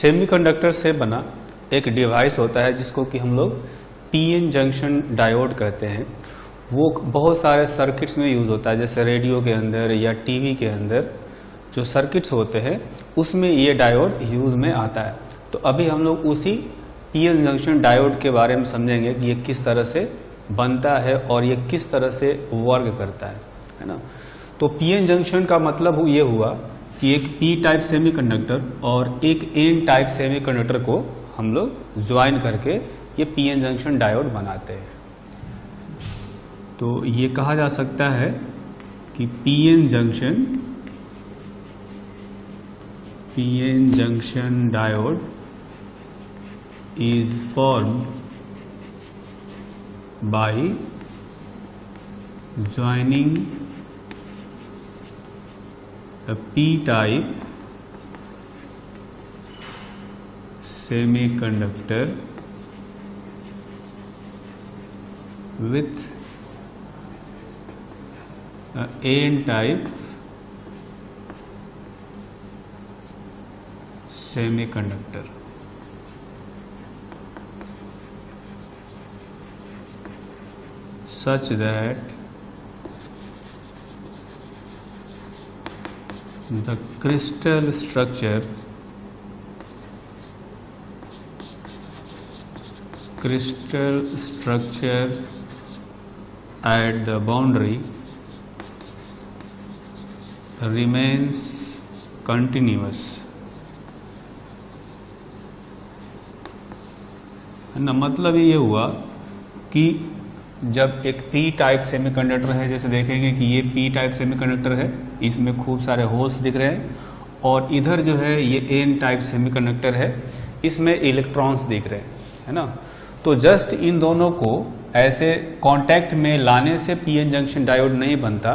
Semiconductor से बना एक डिवाइस होता है जिसको कि हम लोग पीएन जंक्शन डायोड कहते हैं। वो बहुत सारे सर्किट्स में यूज होता है, जैसे रेडियो के अंदर या टीवी के अंदर जो सर्किट्स होते हैं उसमें ये डायोड यूज में आता है। तो अभी हम लोग उसी पीएन जंक्शन डायोड के बारे में समझेंगे कि ये किस तरह से बनता है और ये किस तरह से वर्क करता है ना। तो पीएन जंक्शन का मतलब ये हुआ कि एक पी टाइप सेमीकंडक्टर और एक एन टाइप सेमीकंडक्टर को हम लोग ज्वाइन करके ये पीएन जंक्शन डायोड बनाते हैं। तो ये कहा जा सकता है कि PN junction diode is formed by joining a p-type semiconductor with a n-type semiconductor. Such that the crystal structure at the boundary remains continuous. ना मतलब ये हुआ कि जब एक पी टाइप सेमीकंडक्टर है, जैसे देखेंगे कि ये पी टाइप सेमीकंडक्टर है, इसमें खूब सारे होल्स दिख रहे हैं, और इधर जो है ये एन टाइप सेमीकंडक्टर है, इसमें इलेक्ट्रॉन्स दिख रहे हैं, है ना। तो जस्ट इन दोनों को ऐसे कांटेक्ट में लाने से पीएन जंक्शन डायोड नहीं बनता,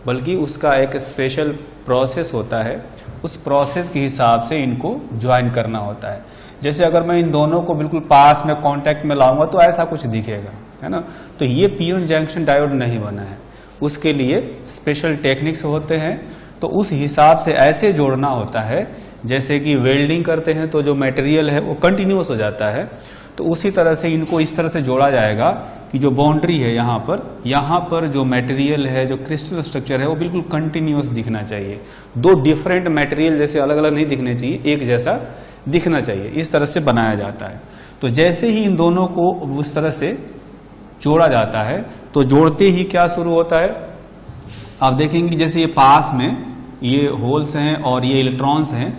बल्कि उसका एक स्पेशल प्रोसेस होता है। उस प्रोसेस के हिसाब से इनको ज्वाइन करना होता है। जैसे अगर मैं इन दोनों को बिल्कुल पास में कांटेक्ट में लाऊंगा तो ऐसा कुछ दिखेगा, है ना। तो ये पीएन जंक्शन डायोड नहीं बना है, उसके लिए स्पेशल टेक्निक्स होते हैं। तो उस हिसाब से ऐसे जोड़ना होता है जैसे कि वेल्डिंग करते हैं तो जो मटेरियल है वो कंटिन्यूअस हो जाता है। तो उसी तरह से इनको इस तरह से जोड़ा जाएगा कि जो बाउंड्री है यहाँ पर जो मटेरियल है, जो क्रिस्टल स्ट्रक्चर है, वो बिल्कुल कंटिन्यूअस दिखना चाहिए। दो डिफरेंट मटेरियल जैसे अलग अलग नहीं दिखने चाहिए, एक जैसा दिखना चाहिए। इस तरह से बनाया जाता है। तो जैसे ही इन दोनों को उस तरह से जोड़ा जाता है तो जोड़ते ही क्या शुरू होता है, आप देखेंगे जैसे ये पास में ये होल्स हैं और ये इलेक्ट्रॉन्स हैं,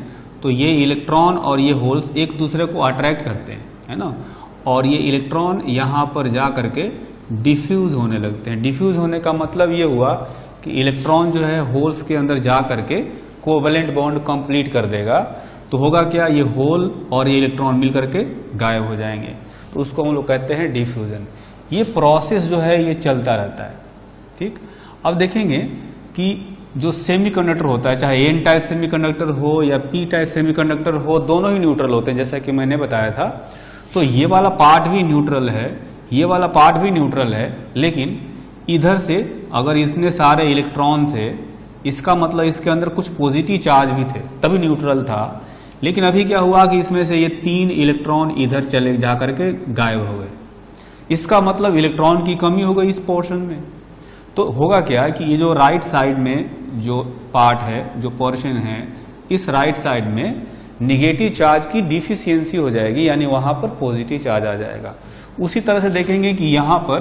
तो ये इलेक्ट्रॉन और ये होल्स एक दूसरे को अट्रैक्ट करते हैं, है ना। और ये इलेक्ट्रॉन यहाँ पर जा करके डिफ्यूज होने लगते हैं। डिफ्यूज होने का मतलब ये हुआ कि इलेक्ट्रॉन जो है होल्स के अंदर जा करके कोवेलेंट बॉन्ड कंप्लीट कर देगा। तो होगा क्या, ये होल और ये इलेक्ट्रॉन मिल करके गायब हो जाएंगे। तो उसको हम लोग कहते हैं डिफ्यूजन। ये प्रोसेस जो है ये चलता रहता है, ठीक। अब देखेंगे कि जो सेमीकंडक्टर होता है, चाहे एन टाइप सेमीकंडक्टर हो या पी टाइप सेमीकंडक्टर हो, दोनों ही न्यूट्रल होते हैं, जैसा कि मैंने बताया था। तो ये वाला पार्ट भी न्यूट्रल है, ये वाला पार्ट भी न्यूट्रल है, लेकिन इधर से अगर इतने सारे इलेक्ट्रॉन थे, इसका मतलब इसके अंदर कुछ पॉजिटिव चार्ज भी थे, तभी न्यूट्रल था। लेकिन अभी क्या हुआ कि इसमें से ये 3 इलेक्ट्रॉन इधर चले जा करके गायब हो गए। इसका मतलब इलेक्ट्रॉन की कमी हो गई इस पोर्शन में। तो होगा क्या कि ये जो राइट साइड में जो पार्ट है, जो पोर्शन है, इस राइट साइड में निगेटिव चार्ज की डिफिशियंसी हो जाएगी, यानी वहां पर पॉजिटिव चार्ज आ जाएगा। उसी तरह से देखेंगे कि यहां पर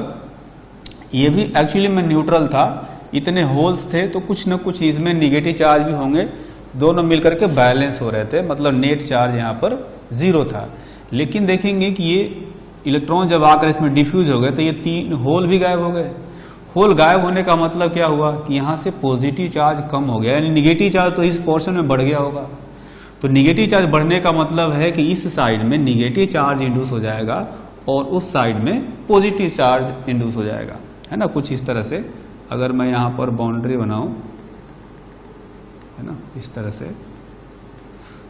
ये भी एक्चुअली में न्यूट्रल था, इतने होल्स थे तो कुछ न कुछ इसमें निगेटिव चार्ज भी होंगे, दोनों मिलकर के बैलेंस हो रहे थे, मतलब नेट चार्ज यहाँ पर 0 था। लेकिन देखेंगे कि ये इलेक्ट्रॉन जब आकर इसमें डिफ्यूज हो गए तो ये 3 होल भी गायब हो गए। होल गायब होने का मतलब क्या हुआ कि यहाँ से पॉजिटिव चार्ज कम हो गया, यानी निगेटिव चार्ज तो इस पोर्शन में बढ़ गया होगा। तो निगेटिव चार्ज बढ़ने का मतलब है कि इस साइड में निगेटिव चार्ज इंड्यूस हो जाएगा और उस साइड में पॉजिटिव चार्ज इंड्यूस हो जाएगा, है ना। कुछ इस तरह से अगर मैं यहाँ पर बाउंड्री बनाऊं, है ना, इस तरह से,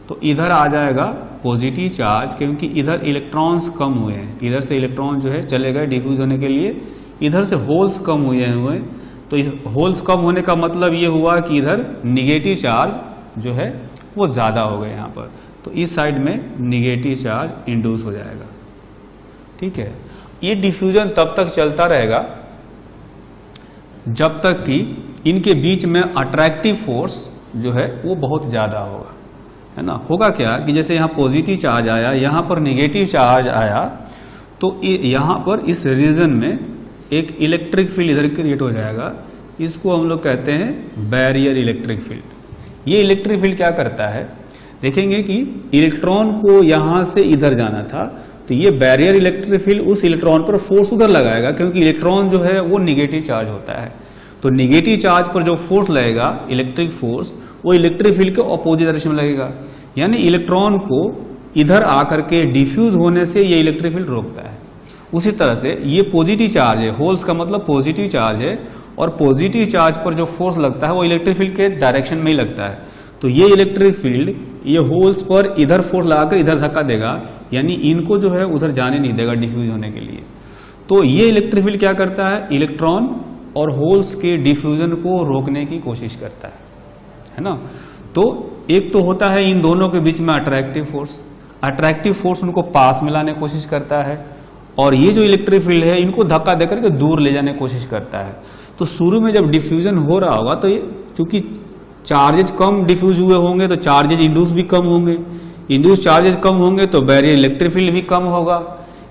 तो इधर आ जाएगा पॉजिटिव चार्ज, क्योंकि इधर इलेक्ट्रॉन्स कम हुए हैं। इधर से इलेक्ट्रॉन जो है चले गए डिफ्यूज होने के लिए, इधर से होल्स कम हुए हैं। तो होल्स कम होने का मतलब ये हुआ कि इधर निगेटिव चार्ज जो है वो ज्यादा हो गए यहाँ पर। तो इस साइड में निगेटिव चार्ज इंड्यूस हो जाएगा। ठीक है, ये डिफ्यूजन तब तक चलता रहेगा जब तक कि इनके बीच में अट्रैक्टिव फोर्स जो है वो बहुत ज्यादा होगा, है ना। होगा क्या कि जैसे यहाँ पॉजिटिव चार्ज आया, यहाँ पर निगेटिव चार्ज आया, तो यहाँ पर इस रीजन में एक इलेक्ट्रिक फील्ड इधर क्रिएट हो जाएगा। इसको हम लोग कहते हैं बैरियर इलेक्ट्रिक फील्ड। ये इलेक्ट्रिक फील्ड क्या करता है, देखेंगे कि इलेक्ट्रॉन को यहां से इधर जाना था, तो ये बैरियर इलेक्ट्रिक फील्ड उस इलेक्ट्रॉन पर फोर्स उधर लगाएगा, क्योंकि इलेक्ट्रॉन जो है वो निगेटिव चार्ज होता है। तो निगेटिव चार्ज पर जो फोर्स लगेगा, इलेक्ट्रिक फोर्स, वो इलेक्ट्रिक फील्ड के ऑपोजिट डायरेक्शन में लगेगा। यानी इलेक्ट्रॉन को इधर आकर के डिफ्यूज होने से ये इलेक्ट्रिक फील्ड रोकता है। उसी तरह से ये पॉजिटिव चार्ज है, होल्स का मतलब पॉजिटिव चार्ज है, और पॉजिटिव चार्ज पर जो फोर्स लगता है वो इलेक्ट्रिक फील्ड के डायरेक्शन में ही लगता है। तो ये इलेक्ट्रिक फील्ड ये होल्स पर इधर फोर्स लगाकर इधर धक्का देगा, यानी इनको जो है उधर जाने नहीं देगा डिफ्यूज होने के लिए। तो ये इलेक्ट्रिक फील्ड क्या करता है, इलेक्ट्रॉन और होल्स के डिफ्यूजन को रोकने की कोशिश करता है ना। तो एक तो होता है इन दोनों के बीच में अट्रैक्टिव फोर्स, अट्रैक्टिव फोर्स उनको पास में लाने की कोशिश करता है, और ये जो इलेक्ट्रिक फील्ड है इनको धक्का देकर के दूर ले जाने की कोशिश करता है। तो शुरू में जब डिफ्यूजन हो रहा होगा, तो ये चूंकि चार्जेज कम डिफ्यूज हुए होंगे तो चार्जेज इंड्यूस भी कम होंगे, इंड्यूस चार्जेज कम होंगे तो बैरियर इलेक्ट्रिक फील्ड भी कम होगा,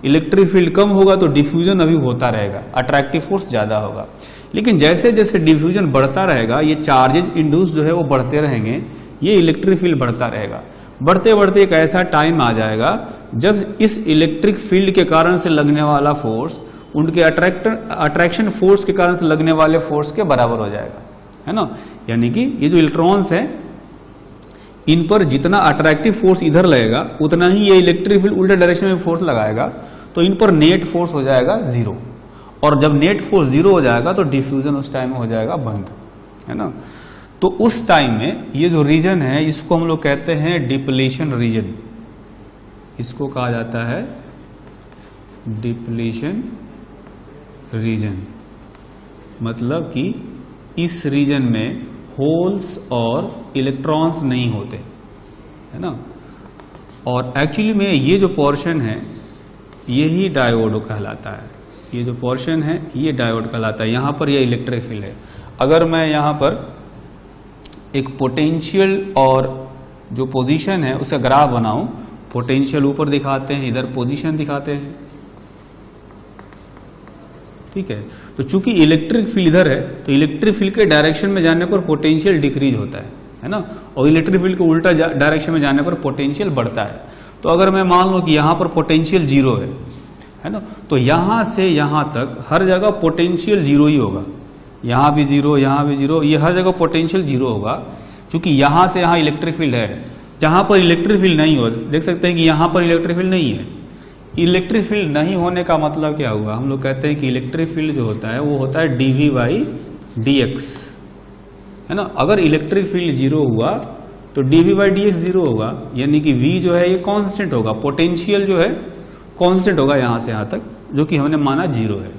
इलेक्ट्रिक फील्ड कम होगा तो डिफ्यूजन अभी होता रहेगा, अट्रैक्टिव फोर्स ज्यादा होगा। लेकिन जैसे जैसे डिफ्यूजन बढ़ता रहेगा, ये चार्जेज इंड्यूस जो है वो बढ़ते रहेंगे, ये इलेक्ट्रिक फील्ड बढ़ता रहेगा। बढ़ते बढ़ते एक ऐसा टाइम आ जाएगा जब इस इलेक्ट्रिक फील्ड के कारण से लगने वाला फोर्स उनके अट्रैक्शन फोर्स के कारण से लगने वाले फोर्स के बराबर हो जाएगा, है ना। यानी कि ये जो इलेक्ट्रॉन्स हैं, इन पर जितना अट्रैक्टिव फोर्स इधर लगेगा उतना ही ये इलेक्ट्रिक फील्ड उल्टे डायरेक्शन में फोर्स लगाएगा, तो इन पर नेट फोर्स हो जाएगा जीरो। और जब नेट फोर्स जीरो हो जाएगा तो डिफ्यूजन उस टाइम में हो जाएगा बंद, है ना। तो उस टाइम में ये जो रीजन है इसको हम लोग कहते हैं डिप्लीशन रीजन। इसको कहा जाता है डिप्लीशन रीजन। मतलब कि इस रीजन में होल्स और इलेक्ट्रॉन्स नहीं होते, है ना। और एक्चुअली में ये जो पोर्शन है यही डायोड कहलाता है। ये जो पोर्शन है ये डायोड कहलाता है। यहां पर ये इलेक्ट्रिक फील्ड है। अगर मैं यहां पर एक पोटेंशियल और जो पोजीशन है उसका ग्राफ बनाऊं, पोटेंशियल ऊपर दिखाते हैं, इधर पोजीशन दिखाते हैं, ठीक है। तो चूंकि इलेक्ट्रिक फील्ड इधर है तो इलेक्ट्रिक फील्ड के डायरेक्शन में जाने पर पोटेंशियल डिक्रीज होता है ना, और इलेक्ट्रिक फील्ड के उल्टा डायरेक्शन में जाने पर पोटेंशियल बढ़ता है। तो अगर मैं मान लूं कि यहां पर पोटेंशियल जीरो है ना, तो यहां से यहां तक हर जगह पोटेंशियल जीरो ही होगा। यहां भी जीरो, यहां भी जीरो, ये हर जगह पोटेंशियल जीरो होगा, क्योंकि यहां से यहां इलेक्ट्रिक फील्ड है। जहां पर इलेक्ट्रिक फील्ड नहीं हो, देख सकते हैं कि यहां पर इलेक्ट्रिक फील्ड नहीं है। इलेक्ट्रिक फील्ड नहीं होने का मतलब क्या हुआ, हम लोग कहते हैं कि इलेक्ट्रिक फील्ड जो होता है वो होता है dV बाई dx, है ना। अगर इलेक्ट्रिक फील्ड जीरो हुआ तो dV बाई dx जीरो होगा, यानी कि V जो है ये कांस्टेंट होगा, पोटेंशियल जो है कांस्टेंट होगा यहां से यहां तक, जो कि हमने माना जीरो है।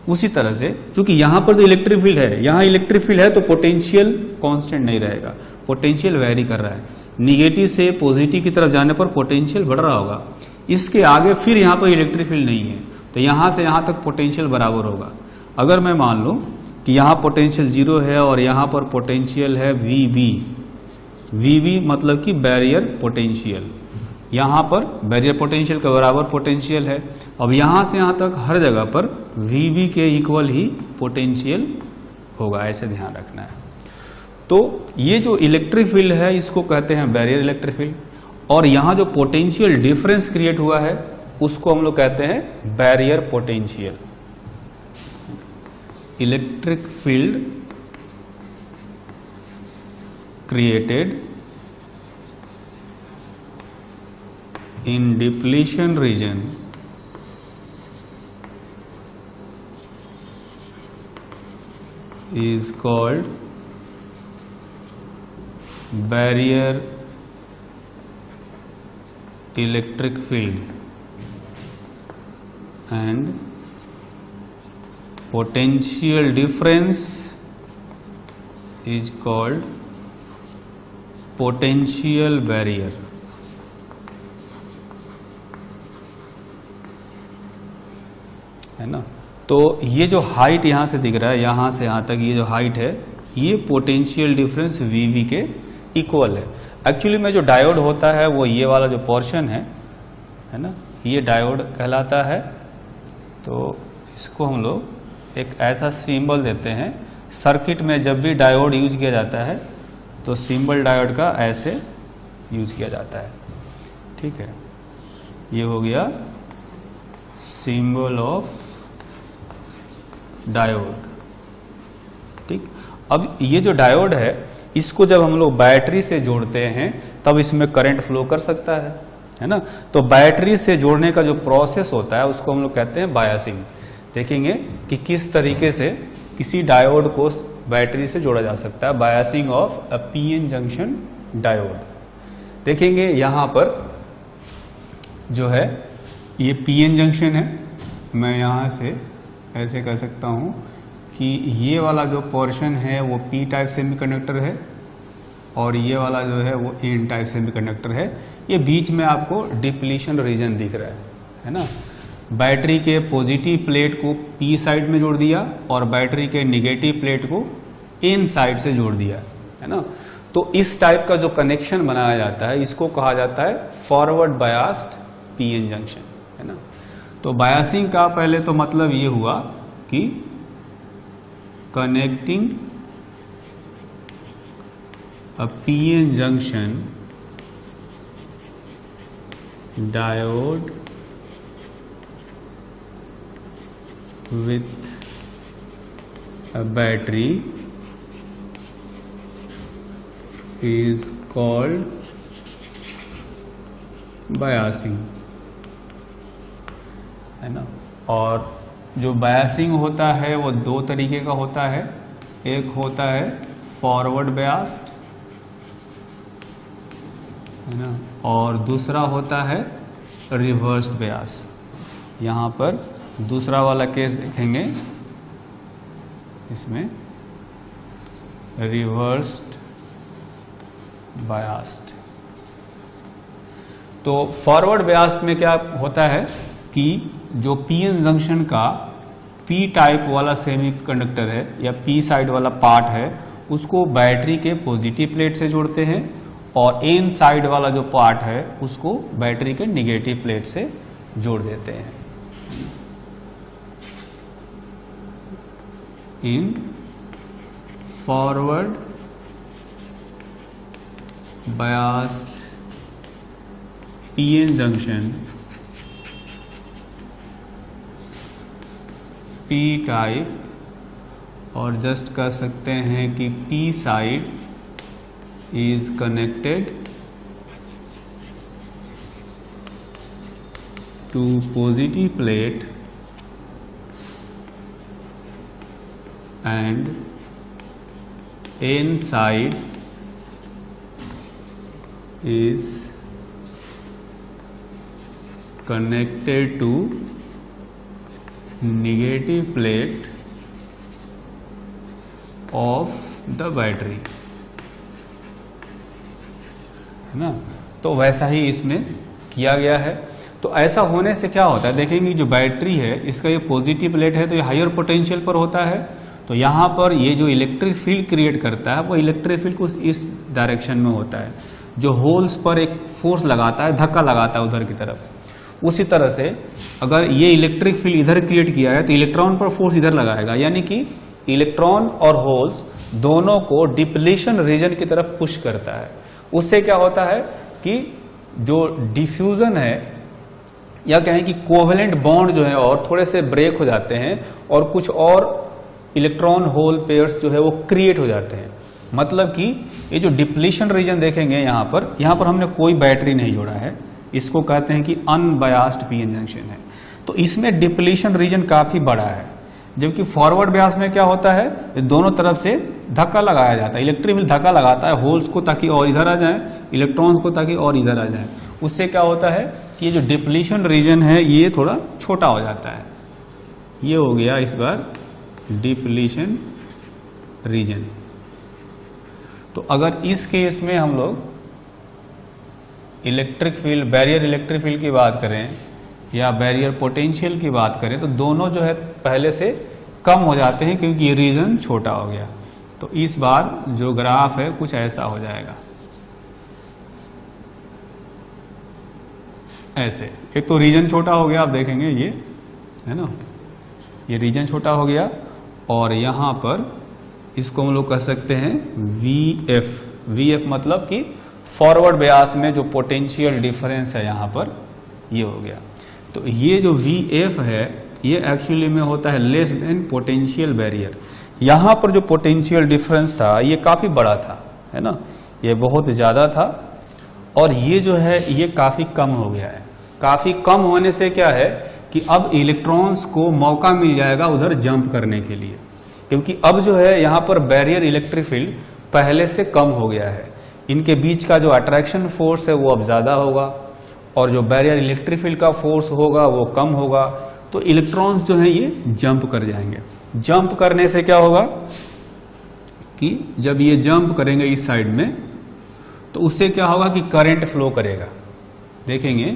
उसी तरह से चूंकि यहां पर तो इलेक्ट्रिक फील्ड है, यहां इलेक्ट्रिक फील्ड है, तो पोटेंशियल कांस्टेंट नहीं रहेगा, पोटेंशियल वेरी कर रहा है। निगेटिव से पॉजिटिव की तरफ जाने पर पोटेंशियल बढ़ रहा होगा। इसके आगे फिर यहां पर इलेक्ट्रिक फील्ड नहीं है, तो यहां से यहां तक पोटेंशियल बराबर होगा। अगर मैं मान लूं कि यहां पोटेंशियल जीरो है और यहां पर पोटेंशियल है VB मतलब कि बैरियर पोटेंशियल, यहां पर बैरियर पोटेंशियल के बराबर पोटेंशियल है। अब यहां से यहां तक हर जगह पर VB के इक्वल ही पोटेंशियल होगा, ऐसे ध्यान रखना है। तो ये जो इलेक्ट्रिक फील्ड है इसको कहते हैं बैरियर इलेक्ट्रिक फील्ड, और यहां जो पोटेंशियल डिफरेंस क्रिएट हुआ है उसको हम लोग कहते हैं barrier potential. Electric field created in depletion region is called barrier electric field and potential difference is called potential barrier. है ना। तो ये जो हाइट यहाँ से दिख रहा है, यहाँ से यहाँ तक ये जो हाइट है, ये पोटेंशियल डिफरेंस VV के इक्वल है। एक्चुअली में जो डायोड होता है वो ये वाला जो पोर्शन है ना, ये डायोड कहलाता है। तो इसको हम लोग एक ऐसा सिंबल देते हैं, सर्किट में जब भी डायोड यूज किया जाता है तो सिंबल डायोड का ऐसे यूज किया जाता है, ठीक है। ये हो गया सिंबल ऑफ डायोड, ठीक। अब ये जो डायोड है, इसको जब हम लोग बैटरी से जोड़ते हैं तब इसमें करंट फ्लो कर सकता है ना। तो बैटरी से जोड़ने का जो प्रोसेस होता है उसको हम लोग कहते हैं बायसिंग। देखेंगे कि किस तरीके से किसी डायोड को बैटरी से जोड़ा जा सकता है, biasing of a PN junction diode. देखेंगे यहां पर जो है ये PN जंक्शन है, मैं यहां से ऐसे कह सकता हूं कि ये वाला जो पोर्शन है वो P टाइप सेमीकंडक्टर है और ये वाला जो है वो N टाइप सेमीकंडक्टर है। ये बीच में आपको डिप्लीशन रीजन दिख रहा है ना। बैटरी के पॉजिटिव प्लेट को P साइड में जोड़ दिया और बैटरी के निगेटिव प्लेट को N साइड से जोड़ दिया, है ना। तो इस टाइप का जो कनेक्शन बनाया जाता है इसको कहा जाता है फॉरवर्ड बायस्ड PN जंक्शन, है ना। तो बायसिंग का पहले तो मतलब ये हुआ कि connecting a PN junction diode with a battery is called biasing, है ना। और जो बायसिंग होता है वो दो तरीके का होता है, एक होता है फॉरवर्ड बायस्ड, है ना, और दूसरा होता है रिवर्स्ड बायस। यहाँ पर दूसरा वाला केस देखेंगे, इसमें रिवर्स्ड बायस्ड। तो फॉरवर्ड बायस्ड में क्या होता है कि जो PN जंक्शन का P टाइप वाला सेमीकंडक्टर है या P साइड वाला पार्ट है उसको बैटरी के पॉजिटिव प्लेट से जोड़ते हैं और N साइड वाला जो पार्ट है उसको बैटरी के निगेटिव प्लेट से जोड़ देते हैं। In forward biased PN junction, P type और जस्ट कह सकते हैं कि P side is connected to positive plate and N side is connected to negative plate of the battery, है ना। तो वैसा ही इसमें किया गया है। तो ऐसा होने से क्या होता है, देखेंगे जो बैटरी है इसका ये पॉजिटिव प्लेट है तो ये हायर पोटेंशियल पर होता है, तो यहाँ पर ये जो इलेक्ट्रिक फील्ड क्रिएट करता है वो इलेक्ट्रिक फील्ड कुछ इस डायरेक्शन में होता है, जो होल्स पर एक फोर्स लगाता है, धक्का लगाता है उधर की तरफ। उसी तरह से अगर ये इलेक्ट्रिक फील्ड इधर क्रिएट किया है तो इलेक्ट्रॉन पर फोर्स इधर लगाएगा, यानी कि इलेक्ट्रॉन और होल्स दोनों को डिप्लीशन रीजन की तरफ पुश करता है। उससे क्या होता है कि जो डिफ्यूजन है या कहें कि कोवेलेंट बॉन्ड जो है और थोड़े से ब्रेक हो जाते हैं और कुछ और इलेक्ट्रॉन होल पेयर्स जो है वो क्रिएट हो जाते हैं। मतलब कि ये जो डिप्लीशन रीजन देखेंगे यहाँ पर हमने कोई बैटरी नहीं जोड़ा है, इसको कहते हैं कि अनबायस्ड PN जंक्शन है। तो इसमें डिप्लीशन रीजन काफी बड़ा है, जबकि फॉरवर्ड बायस में क्या होता है, दोनों तरफ से धक्का लगाया जाता है, इलेक्ट्रिक फील्ड धक्का लगाता है होल्स को ताकि और इधर आ जाए, इलेक्ट्रॉन्स को ताकि और इधर आ जाए। उससे क्या होता है कि ये जो डिप्लीशन रीजन है ये थोड़ा छोटा हो जाता है। ये हो गया इस बार डिप्लीशन रीजन। तो अगर इस केस में हम लोग electric field, barrier electric field की बात करें या बैरियर पोटेंशियल की बात करें तो दोनों जो है पहले से कम हो जाते हैं क्योंकि ये रीजन छोटा हो गया। तो इस बार जो ग्राफ है कुछ ऐसा हो जाएगा, ऐसे। एक तो रीजन छोटा हो गया, आप देखेंगे ये है ना, ये रीजन छोटा हो गया और यहां पर इसको हम लोग कह सकते हैं VF। VF मतलब कि फॉरवर्ड ब्यास में जो पोटेंशियल डिफरेंस है यहां पर ये हो गया। तो ये जो VF है ये एक्चुअली में होता है लेस देन पोटेंशियल बैरियर। यहां पर जो पोटेंशियल डिफरेंस था ये काफी बड़ा था, है ना, ये बहुत ज्यादा था और ये जो है ये काफी कम हो गया है। काफी कम होने से क्या है कि अब इलेक्ट्रॉन्स को मौका मिल जाएगा उधर जंप करने के लिए, क्योंकि अब जो है यहां पर बैरियर इलेक्ट्रिक फील्ड पहले से कम हो गया है। इनके बीच का जो अट्रैक्शन फोर्स है वो अब ज्यादा होगा और जो बैरियर इलेक्ट्रिक फील्ड का फोर्स होगा वो कम होगा। तो इलेक्ट्रॉन्स जो है ये जंप कर जाएंगे। जंप करने से क्या होगा कि जब ये जंप करेंगे इस साइड में तो उससे क्या होगा कि करंट फ्लो करेगा। देखेंगे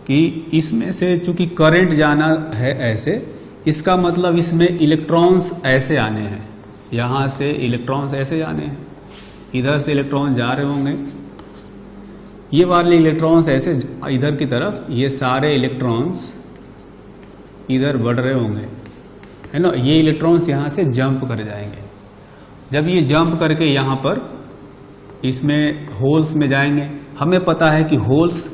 कि इसमें से चूंकि करंट जाना है ऐसे, इसका मतलब इसमें इलेक्ट्रॉन्स ऐसे आने हैं, यहां से इलेक्ट्रॉन्स ऐसे जाने हैं, इधर से इलेक्ट्रॉन जा रहे होंगे, ये वाले इलेक्ट्रॉन्स ऐसे इधर की तरफ, ये सारे इलेक्ट्रॉन्स इधर बढ़ रहे होंगे, है ना। ये इलेक्ट्रॉन्स यहां से जंप कर जाएंगे। जब ये जंप करके यहां पर इसमें होल्स में जाएंगे। हमें पता है कि होल्स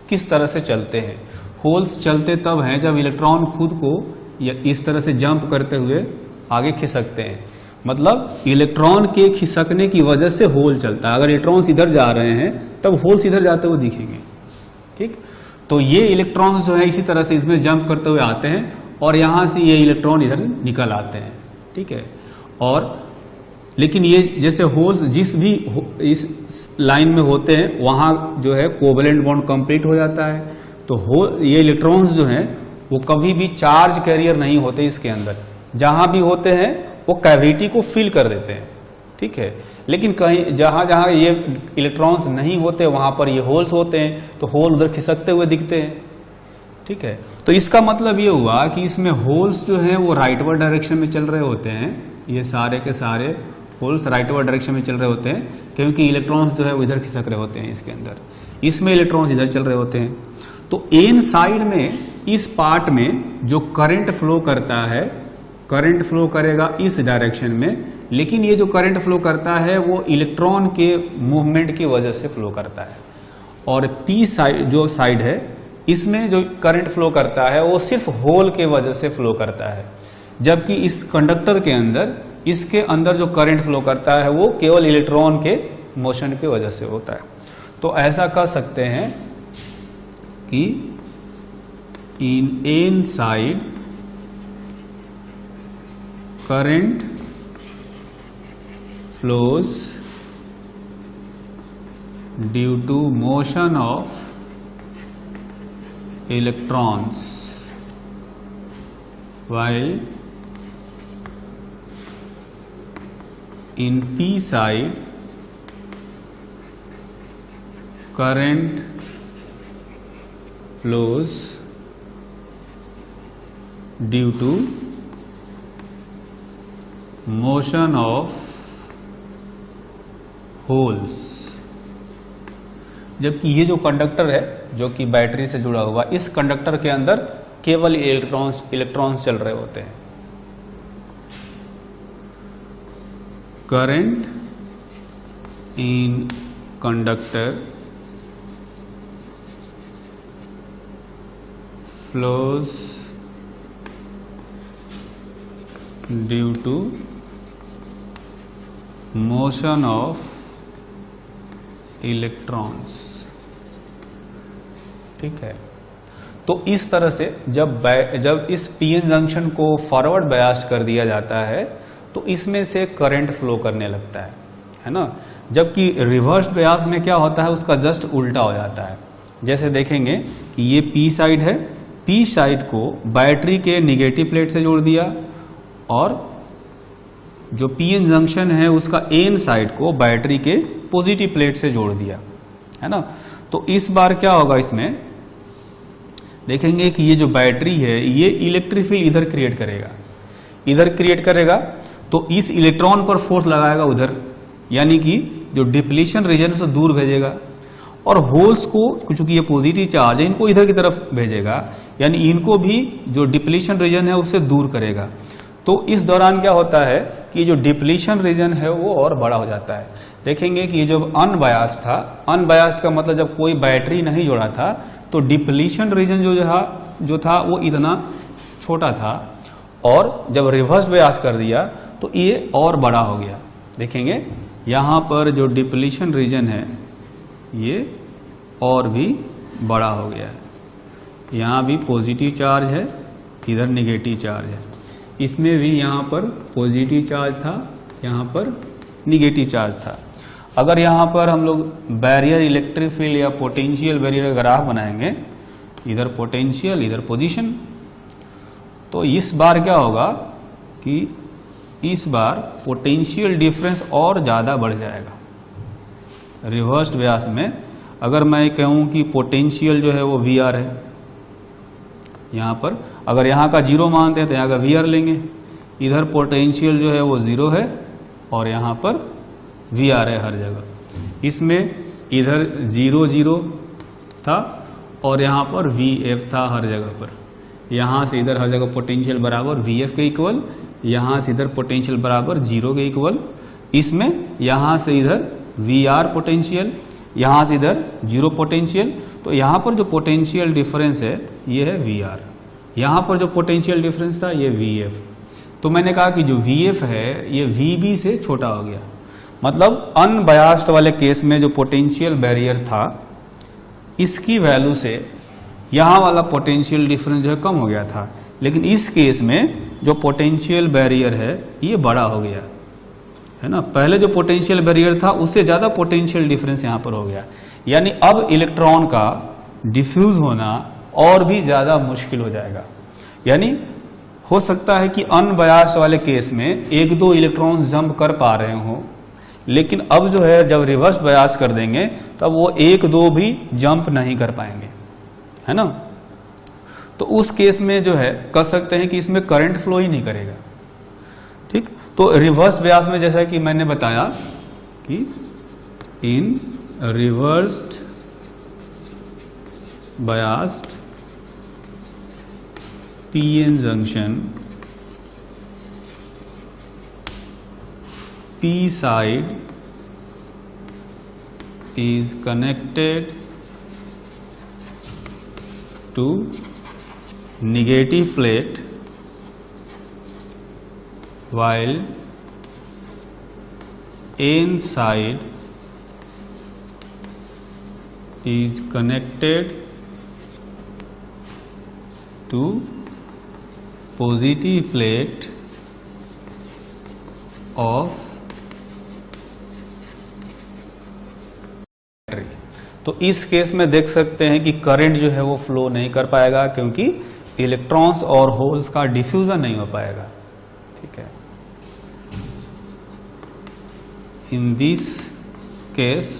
किस तरह से चलते हैं। होल्स चलते तब हैं जब इलेक्ट्रॉन खुद को या इस तरह से जंप करते हुए आगे खिसकते हैं। मतलब इलेक्ट्रॉन के खिसकने की वजह से होल चलता है। अगर इलेक्ट्रॉन्स इधर जा रहे हैं तब होल्स इधर जाते हुए दिखेंगे, ठीक। तो ये इलेक्ट्रॉन्स जो है इसी तरह से इसमें जंप करते हुए आते हैं और यहां से ये इलेक्ट्रॉन इधर निकल आते हैं, ठीक है। और लेकिन ये जैसे होल्स जिस भी इस लाइन में होते हैं वहां जो है कोवलेंट बॉन्ड कंप्लीट हो जाता है। तो ये इलेक्ट्रॉन्स जो हैं वो कभी भी चार्ज कैरियर नहीं होते इसके अंदर। जहां भी होते हैं वो कैविटी को फिल कर देते हैं, ठीक है। लेकिन कहीं जहां जहां ये इलेक्ट्रॉन्स नहीं होते वहां पर ये होल्स होते हैं, तो होल उधर खिसकते हुए दिखते हैं, ठीक है। तो इसका मतलब ये हुआ कि इसमें होल्स जो हैं वो राइटवर्ड डायरेक्शन में चल रहे होते हैं। ये सारे के सारे होल्स राइटवर्ड डायरेक्शन में चल रहे होते हैं क्योंकि इलेक्ट्रॉन्स जो है वो इधर खिसक रहे होते हैं इसके अंदर। इसमें इलेक्ट्रॉन्स इधर चल रहे होते हैं। तो एन साइड में इस पार्ट में जो करंट फ्लो करता है, करंट फ्लो करेगा इस डायरेक्शन में, लेकिन ये जो करंट फ्लो करता है वो इलेक्ट्रॉन के मूवमेंट की वजह से फ्लो करता है। और पी साइड जो साइड है इसमें जो करंट फ्लो करता है वो सिर्फ होल के वजह से फ्लो करता है, जबकि इस कंडक्टर के अंदर इसके अंदर जो करंट फ्लो करता है वो केवल इलेक्ट्रॉन के मोशन की वजह से होता है। तो ऐसा कह सकते हैं कि in N side current flows due to motion of electrons while in p side current flows due to motion of holes। जबकि ये जो कंडक्टर है जो कि बैटरी से जुड़ा हुआ, इस कंडक्टर के अंदर केवल इलेक्ट्रॉन्स चल रहे होते हैं। Current in conductor flows due to motion of electrons, ठीक है। तो इस तरह से जब इस पीएन जंक्शन को फॉरवर्ड बायस्ड कर दिया जाता है तो इसमें से करंट फ्लो करने लगता है ना। जबकि रिवर्स बायस में क्या होता है उसका जस्ट उल्टा हो जाता है। जैसे देखेंगे कि ये पी साइड है, पी साइड को बैटरी के निगेटिव प्लेट से जोड़ दिया और जो पीएन जंक्शन है उसका एन साइड को बैटरी के पॉजिटिव प्लेट से जोड़ दिया, है ना। तो इस बार क्या होगा इसमें, देखेंगे कि ये जो बैटरी है ये इलेक्ट्रिक फील्ड इधर क्रिएट करेगा, तो इस इलेक्ट्रॉन पर फोर्स लगाएगा उधर, यानी कि जो डिप्लीशन रीजन से दूर भेजेगा, और होल्स को चूंकि ये पॉजिटिव चार्ज है इनको इधर की तरफ भेजेगा, यानी इनको भी जो डिप्लीशन रीजन है उससे दूर करेगा। तो इस दौरान क्या होता है कि जो डिप्लीशन रीजन है वो और बड़ा हो जाता है। देखेंगे कि ये जो अनबायास्ड था, अनबायास्ड का मतलब जब कोई बैटरी नहीं जोड़ा था तो डिप्लीशन रीजन जो था वो इतना छोटा था, और जब रिवर्स बायस कर दिया तो ये और बड़ा हो गया। देखेंगे यहां पर जो डिप्लीशन रीजन है ये और भी बड़ा हो गया है। यहां भी पॉजिटिव चार्ज है, इधर नेगेटिव चार्ज है, इसमें भी यहां पर पॉजिटिव चार्ज था, यहां पर नेगेटिव चार्ज था। अगर यहां पर हम लोग बैरियर इलेक्ट्रिक फील्ड या पोटेंशियल बैरियर का ग्राफ बनाएंगे, इधर पोटेंशियल इधर पोजीशन, तो इस बार क्या होगा कि इस बार पोटेंशियल डिफरेंस और ज्यादा बढ़ जाएगा। रिवर्स्ड व्यास में अगर मैं कहूं कि पोटेंशियल जो है वो VR है, यहां पर अगर यहां का 0 मानते हैं तो यहां का VR लेंगे, इधर पोटेंशियल जो है वो 0 है और यहां पर VR है हर जगह। इसमें इधर 0 0 था और यहां पर VF था हर जगह पर, यहां से इधर हर जगह पोटेंशियल बराबर VF के इक्वल, यहां से इधर पोटेंशियल बराबर 0 के इक्वल। इसमें यहां से इधर VR पोटेंशियल, यहां से इधर 0 पोटेंशियल, तो यहां पर जो पोटेंशियल डिफरेंस है ये है VR, यहां पर जो पोटेंशियल डिफरेंस था ये VF। तो मैंने कहा कि जो VF है ये VB से छोटा हो गया, मतलब अनबायास्ड वाले केस में जो पोटेंशियल बैरियर था इसकी वैल्यू से यहां वाला पोटेंशियल डिफरेंस जो है कम हो गया था, लेकिन इस केस में जो पोटेंशियल बैरियर है ये बड़ा हो गया है ना। पहले जो पोटेंशियल बैरियर था उससे ज्यादा पोटेंशियल डिफरेंस यहां पर हो गया, यानी अब इलेक्ट्रॉन का डिफ्यूज होना और भी ज्यादा मुश्किल हो जाएगा। यानी हो सकता है कि अनबायास्ड वाले केस में 1-2 इलेक्ट्रॉन जंप कर पा रहे हो, लेकिन अब जो है जब रिवर्स बायस कर देंगे तब वो 1-2 भी जंप नहीं कर पाएंगे, है ना। तो उस केस में जो है कह सकते हैं कि इसमें करंट फ्लो ही नहीं करेगा, ठीक। तो रिवर्स बायस में जैसा कि मैंने बताया कि in reversed biased PN junction P side is connected to negative plate while N side is connected to positive plate of battery. तो इस केस में देख सकते हैं कि करंट जो है वो फ्लो नहीं कर पाएगा, क्योंकि इलेक्ट्रॉन्स और होल्स का डिफ्यूजन नहीं हो पाएगा, ठीक है। In this case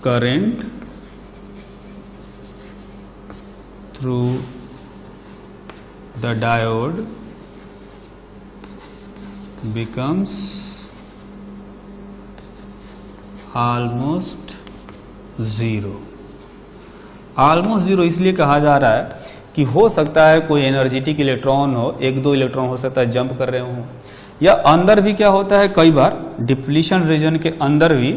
current through the diode becomes almost zero। almost zero इसलिए कहा जा रहा है कि हो सकता है कोई एनर्जेटिक इलेक्ट्रॉन हो, 1-2 इलेक्ट्रॉन हो सकता है जंप कर रहे हो, या अंदर भी क्या होता है कई बार डिप्लीशन रीजन के अंदर भी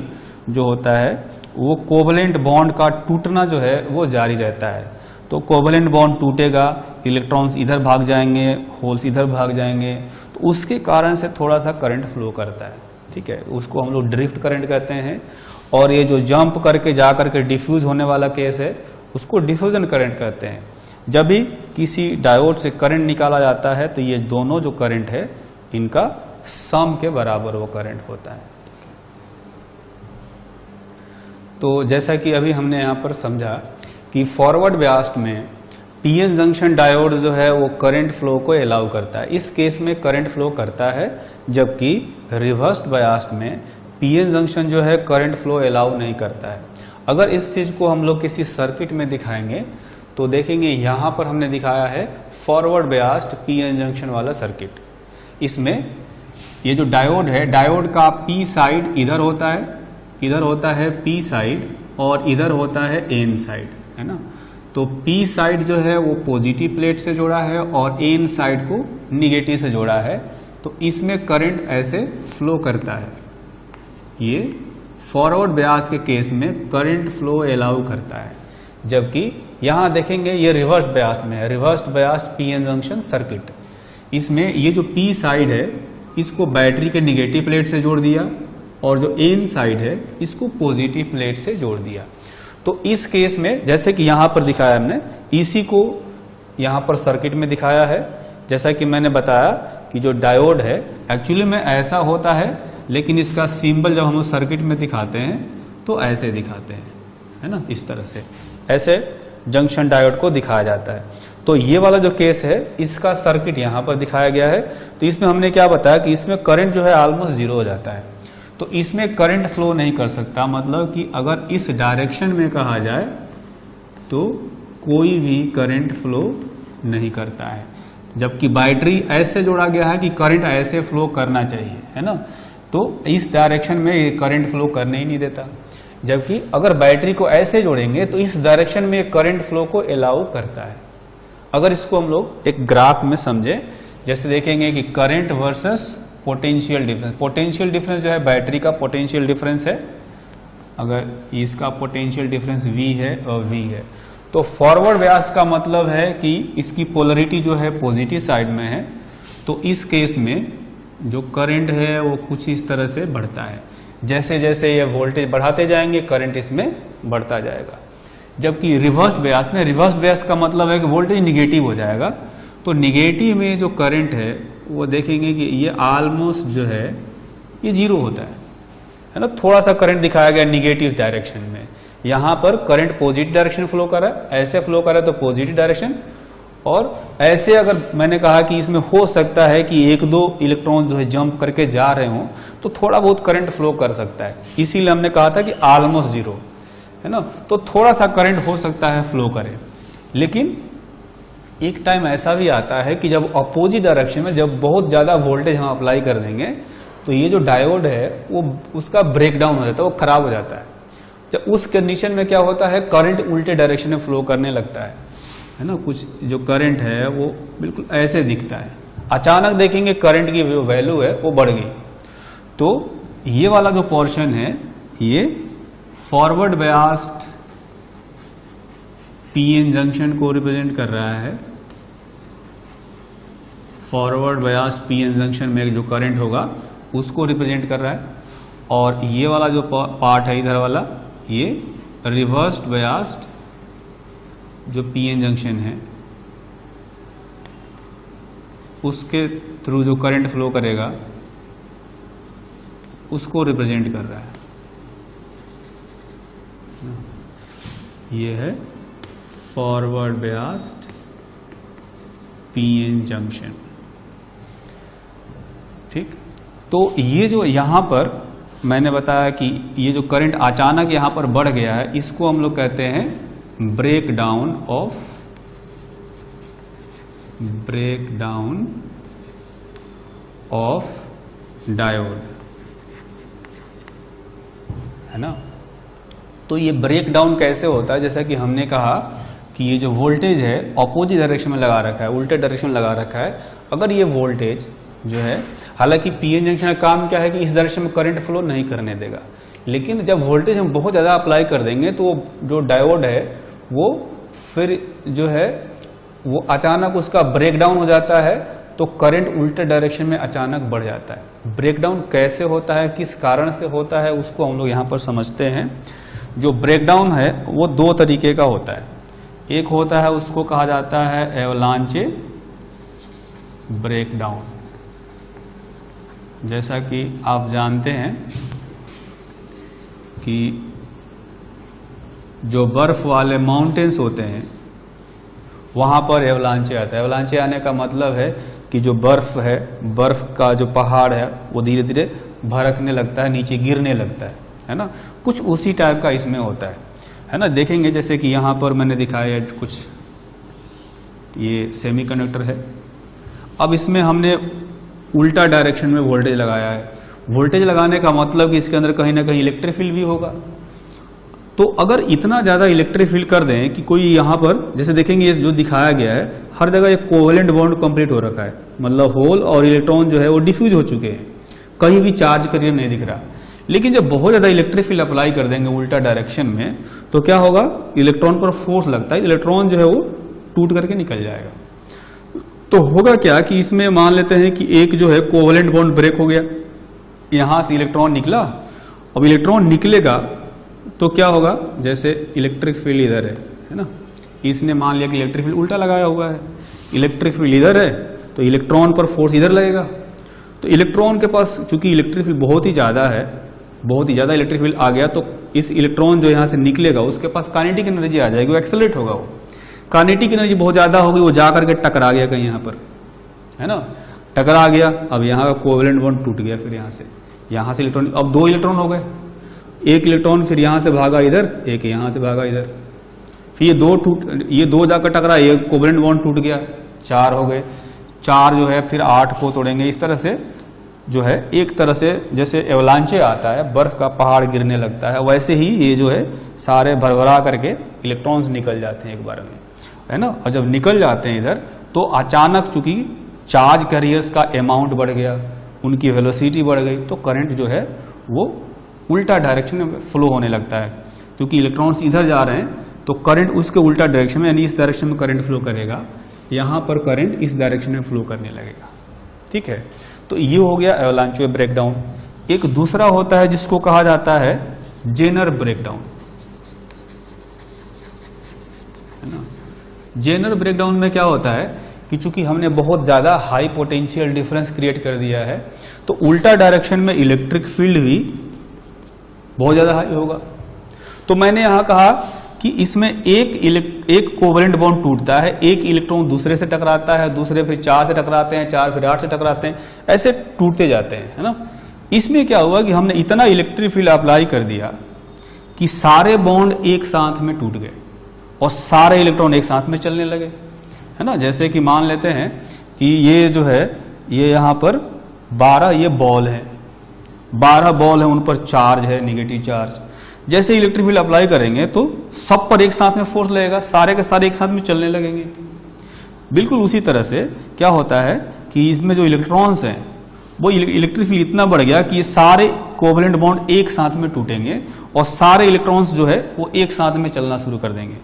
जो होता है वो कोवलेंट बॉन्ड का टूटना जो है वो जारी रहता है। तो कोवलेंट बॉन्ड टूटेगा, इलेक्ट्रॉन्स इधर भाग जाएंगे, होल्स इधर भाग जाएंगे, तो उसके कारण से थोड़ा सा करंट फ्लो करता है, ठीक है। उसको हम लोग ड्रिफ्ट करंट कहते हैं। और ये जो जंप करके जा करके डिफ्यूज होने वाला केस है उसको डिफ्यूजन करंट कहते हैं। जब भी किसी डायोड से करंट निकाला जाता है तो ये दोनों जो करंट है इनका सम के बराबर वो करंट होता है। तो जैसा कि अभी हमने यहाँ पर समझा कि फॉरवर्ड बायस्ड में पीएन जंक्शन डायोड जो है वो करंट फ्लो को अलाउ करता है, इस केस में करंट फ्लो करता है, जबकि रिवर्स्ड बायस्ड में पीएन जंक्शन जो है करंट फ्लो अलाउ नहीं करता है। अगर इस चीज को हम लोग किसी सर्किट में दिखाएंगे तो देखेंगे यहां पर हमने दिखाया है फॉरवर्ड बायस्ड पीएन जंक्शन वाला सर्किट। इसमें ये जो डायोड है, डायोड का पी साइड इधर होता है पी साइड और इधर होता है एन साइड, है ना। तो पी साइड जो है वो पॉजिटिव प्लेट से जोड़ा है और एन साइड को निगेटिव से जोड़ा है। तो इसमें करंट ऐसे फ्लो करता है। ये फॉरवर्ड बायस के केस में करंट फ्लो अलाउ करता है, जबकि यहां देखेंगे ये रिवर्स बायस में है, reverse bias PN junction circuit. इसमें ये जो पी साइड है इसको बैटरी के निगेटिव प्लेट से जोड़ दिया और जो एन साइड है इसको पॉजिटिव प्लेट से जोड़ दिया। तो इस केस में जैसे कि यहां पर दिखाया हमने, इसी को यहां पर सर्किट में दिखाया है। जैसा कि मैंने बताया कि जो डायोड है एक्चुअली में ऐसा होता है, लेकिन इसका सिंबल जब हम सर्किट में दिखाते हैं तो ऐसे दिखाते हैं, है ना। इस तरह से ऐसे जंक्शन डायोड को दिखाया जाता है। तो ये वाला जो केस है इसका सर्किट यहां पर दिखाया गया है। तो इसमें हमने क्या बताया कि इसमें करंट जो है ऑलमोस्ट जीरो हो जाता है। तो इसमें करंट फ्लो नहीं कर सकता, मतलब कि अगर इस डायरेक्शन में कहा जाए तो कोई भी करंट फ्लो नहीं करता है, जबकि बैटरी ऐसे जोड़ा गया है कि करंट ऐसे फ्लो करना चाहिए, है ना। तो इस डायरेक्शन में ये करंट फ्लो करने ही नहीं देता, जबकि अगर बैटरी को ऐसे जोड़ेंगे तो इस डायरेक्शन में करंट फ्लो को अलाउ करता है। अगर इसको हम लोग एक ग्राफ में समझे, जैसे देखेंगे कि current versus potential difference. Potential difference जो है बैटरी का पोटेंशियल डिफरेंस है, अगर इसका पोटेंशियल डिफरेंस V है और V है, तो फॉरवर्ड बायस का मतलब है कि इसकी पोलरिटी जो है पॉजिटिव साइड में है। तो इस केस में जो करंट है वो कुछ इस तरह से बढ़ता है। जैसे जैसे ये वोल्टेज बढ़ाते जाएंगे करंट इसमें बढ़ता जाएगा। जबकि रिवर्स बायस में, रिवर्स बायस का मतलब है कि वोल्टेज निगेटिव हो जाएगा। तो निगेटिव में जो करंट है वो देखेंगे कि ये ऑलमोस्ट जो है ये जीरो होता है ना। थोड़ा सा करंट दिखाया गया निगेटिव डायरेक्शन में, यहां पर करंट पॉजिटिव डायरेक्शन फ्लो कर रहा है, ऐसे फ्लो कर रहा है तो पॉजिटिव डायरेक्शन, और ऐसे अगर मैंने कहा कि इसमें हो सकता है कि एक दो इलेक्ट्रॉन जो है जंप करके जा रहे हो तो थोड़ा बहुत करंट फ्लो कर सकता है। इसीलिए हमने कहा था कि ऑलमोस्ट जीरो, है ना। तो थोड़ा सा करंट हो सकता है फ्लो करे, लेकिन एक टाइम ऐसा भी आता है कि जब अपोजिट डायरेक्शन में जब बहुत ज्यादा वोल्टेज हम अप्लाई कर देंगे तो ये जो डायोड है वो उसका ब्रेकडाउन हो जाता है, वो खराब हो जाता है। जब उस कंडीशन में क्या होता है, करंट उल्टे डायरेक्शन में फ्लो करने लगता है ना। कुछ जो करंट है वो बिल्कुल ऐसे दिखता है, अचानक देखेंगे करंट की जो वैल्यू है वो बढ़ गई। तो ये वाला जो पोर्शन है ये फॉरवर्ड बायस्ड पीएन जंक्शन को रिप्रेजेंट कर रहा है। फॉरवर्ड बायस्ड पीएन जंक्शन में जो करंट होगा उसको रिप्रेजेंट कर रहा है, और ये वाला जो पार्ट है इधर वाला ये रिवर्स्ड बायस्ड जो पीएन जंक्शन है उसके थ्रू जो करंट फ्लो करेगा उसको रिप्रेजेंट कर रहा है। ये है फॉरवर्ड बायस्ड पीएन जंक्शन, ठीक। तो ये जो यहां पर मैंने बताया कि ये जो करंट अचानक यहां पर बढ़ गया है इसको हम लोग कहते हैं ब्रेकडाउन ऑफ डायोड, है ना। तो ये ब्रेकडाउन कैसे होता है, जैसा कि हमने कहा कि ये जो वोल्टेज है ऑपोजिट डायरेक्शन में लगा रखा है, उल्टे डायरेक्शन में लगा रखा है। अगर ये वोल्टेज जो है, हालांकि पीएन जंक्शन का काम क्या है कि इस डायरेक्शन में करंट फ्लो नहीं करने देगा, लेकिन जब वोल्टेज हम बहुत ज्यादा अप्लाई कर देंगे तो जो डायोड है वो फिर जो है वो अचानक उसका ब्रेकडाउन हो जाता है, तो करंट उल्टे डायरेक्शन में अचानक बढ़ जाता है। ब्रेकडाउन कैसे होता है, किस कारण से होता है, उसको हम लोग यहां पर समझते हैं। जो ब्रेकडाउन है वो दो तरीके का होता है। एक होता है उसको कहा जाता है एवलांचे ब्रेकडाउन। जैसा कि आप जानते हैं कि जो बर्फ वाले माउंटेन्स होते हैं वहां पर एवलांचे आता है। एवलांचे आने का मतलब है कि जो बर्फ है, बर्फ का जो पहाड़ है वो धीरे धीरे भड़कने लगता है, नीचे गिरने लगता है ना। कुछ उसी टाइप का इसमें होता है। है ना। देखेंगे जैसे कि यहाँ पर मैंने दिखाया है कुछ, ये सेमीकंडक्टर है। अब इसमें हमने उल्टा डायरेक्शन में वोल्टेज लगाया है। वोल्टेज लगाने का मतलब कि इसके अंदर कहीं ना कहीं इलेक्ट्रिक फील्ड भी होगा। तो अगर इतना ज्यादा इलेक्ट्रिक फील्ड कर दें कि कोई यहाँ पर, जैसे देखेंगे ये जो दिखाया गया है, हर जगह एक कोवेलेंट बॉन्ड कंप्लीट हो रखा है, मतलब होल और इलेक्ट्रॉन जो है वो डिफ्यूज हो चुके हैं, कहीं भी चार्ज करियर नहीं दिख रहा। लेकिन जब बहुत ज्यादा इलेक्ट्रिक फील्ड अप्लाई कर देंगे उल्टा डायरेक्शन में, तो क्या होगा, इलेक्ट्रॉन पर फोर्स लगता है, इलेक्ट्रॉन जो है वो टूट करके निकल जाएगा। तो होगा क्या कि इसमें मान लेते हैं कि एक जो है कोवेलेंट बॉन्ड ब्रेक हो गया, यहां से इलेक्ट्रॉन निकला। अब इलेक्ट्रॉन निकलेगा तो क्या होगा, जैसे इलेक्ट्रिक फील्ड इधर है ना, इसने मान लिया कि इलेक्ट्रिक फील्ड उल्टा लगाया हुआ है, इलेक्ट्रिक फील्ड इधर है तो इलेक्ट्रॉन पर फोर्स इधर लगेगा। तो इलेक्ट्रॉन के पास चूंकि इलेक्ट्रिक फील्ड बहुत ही ज्यादा है, बहुत ही ज्यादा इलेक्ट्रिक फील्ड आ गया, तो इस इलेक्ट्रॉन जो यहां से निकलेगा उसके पास काइनेटिक एनर्जी आ जाएगी, वो एक्सेलरेट होगा। वो काइनेटिक एनर्जी बहुत ज्यादा होगी, वो जाकर के टकरा गया कहीं यहाँ पर, है ना, टकरा गया। अब यहाँ का कोवेलेंट बॉन्ड टूट गया, फिर यहाँ से इलेक्ट्रॉन, अब 2 इलेक्ट्रॉन हो गए, एक इलेक्ट्रॉन फिर यहां से भागा इधर, एक यहां से भागा इधर, फिर ये दो जाकर टकरा, ये कोवेलेंट बॉन्ड टूट गया, 4 हो गए। 4 जो है फिर 8 को तोड़ेंगे। इस तरह से जो है एक तरह से जैसे एवलांचे आता है, बर्फ का पहाड़ गिरने लगता है, वैसे ही ये जो है सारे भरभरा करके इलेक्ट्रॉन्स निकल जाते हैं एक बार में, है ना। और जब निकल जाते हैं इधर, तो अचानक चूंकि चार्ज कैरियर्स का अमाउंट बढ़ गया, उनकी वेलोसिटी बढ़ गई, तो करंट जो है वो उल्टा डायरेक्शन में फ्लो होने लगता है। क्योंकि इलेक्ट्रॉन्स इधर जा रहे हैं तो करंट उसके उल्टा डायरेक्शन में, यानी इस डायरेक्शन में करंट फ्लो करेगा, यहां पर करंट इस डायरेक्शन में फ्लो करने लगेगा। ठीक है, तो ये हो गया एवलांचे ब्रेकडाउन। एक दूसरा होता है जिसको कहा जाता है जेनर ब्रेकडाउन, है ना। जेनर ब्रेकडाउन में क्या होता है कि चूंकि हमने बहुत ज्यादा हाई पोटेंशियल डिफरेंस क्रिएट कर दिया है, तो उल्टा डायरेक्शन में इलेक्ट्रिक फील्ड भी बहुत ज्यादा हाई होगा। तो मैंने यहां कहा कि इसमें एक कोवेलेंट बॉन्ड टूटता है, एक इलेक्ट्रॉन दूसरे से टकराता है, दूसरे फिर 4 से टकराते हैं, 4 फिर 8 से टकराते हैं, ऐसे टूटते जाते हैं, है ना। इसमें क्या हुआ कि हमने इतना इलेक्ट्रिक फील्ड अप्लाई कर दिया कि सारे बॉन्ड एक साथ में टूट गए और सारे इलेक्ट्रॉन एक साथ में चलने लगे, है ना। जैसे कि मान लेते हैं कि ये जो है, ये यहां पर 12 ये बॉल है, 12 बॉल है, उन पर चार्ज है, नेगेटिव चार्ज। जैसे इलेक्ट्रिक फील्ड अप्लाई करेंगे तो सब पर एक साथ में फोर्स लगेगा, सारे के सारे एक साथ में चलने लगेंगे। बिल्कुल उसी तरह से क्या होता है कि इसमें जो इलेक्ट्रॉन्स हैं, वो इलेक्ट्रिक फील्ड इतना बढ़ गया कि ये सारे कोवेलेंट बॉन्ड एक साथ में टूटेंगे और सारे इलेक्ट्रॉन्स जो है वो एक साथ में चलना शुरू कर देंगे,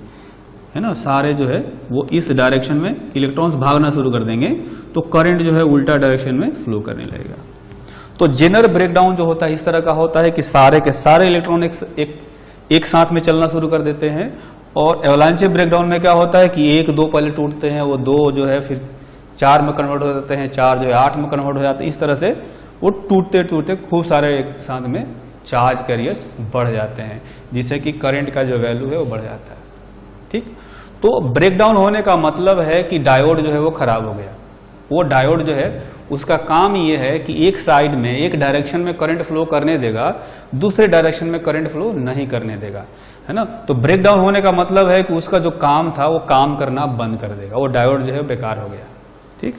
है ना। सारे जो है वो इस डायरेक्शन में इलेक्ट्रॉन्स भागना शुरू कर देंगे, तो करंट जो है उल्टा डायरेक्शन में फ्लो करने लगेगा। तो जेनर ब्रेकडाउन जो होता है इस तरह का होता है कि सारे के सारे इलेक्ट्रॉन एक साथ में चलना शुरू कर देते हैं। और एवलांचे ब्रेकडाउन में क्या होता है कि 1 2 पहले टूटते हैं, वो 2 जो है फिर 4 में कन्वर्ट हो जाते हैं, 4 जो है 8 में कन्वर्ट हो जाते हैं। इस तरह से वो टूटते टूटते खूब सारे एक साथ में चार्ज कैरियर्स बढ़ जाते हैं, जिससे कि करंट का जो वैल्यू है वो बढ़ जाता है। ठीक, तो ब्रेकडाउन होने का मतलब है कि डायोड जो है वो खराब हो गया। वो डायोड जो है उसका काम ये है कि एक साइड में, एक डायरेक्शन में करंट फ्लो करने देगा, दूसरे डायरेक्शन में करंट फ्लो नहीं करने देगा, है ना। तो ब्रेकडाउन होने का मतलब है कि उसका जो काम था वो काम करना बंद कर देगा, वो डायोड जो है बेकार हो गया। ठीक,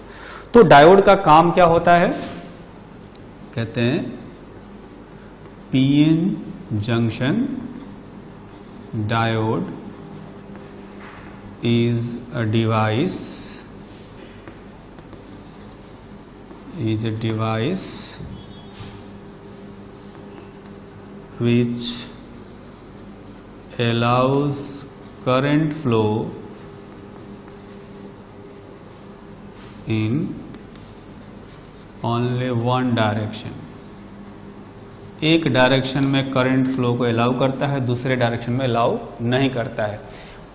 तो डायोड का काम क्या होता है, कहते हैं PN junction diode is a device which allows current flow in only one direction। एक डायरेक्शन में करंट फ्लो को अलाउ करता है, दूसरे डायरेक्शन में अलाउ नहीं करता है।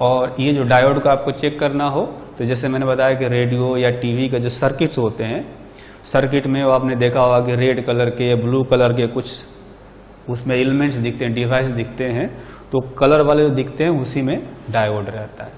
और ये जो डायोड का आपको चेक करना हो तो जैसे मैंने बताया कि रेडियो या टीवी का जो सर्किट्स होते हैं, सर्किट में वो आपने देखा होगा कि रेड कलर के या ब्लू कलर के कुछ उसमें एलिमेंट्स दिखते हैं, डिवाइस दिखते हैं, तो कलर वाले जो दिखते हैं उसी में डायोड रहता है।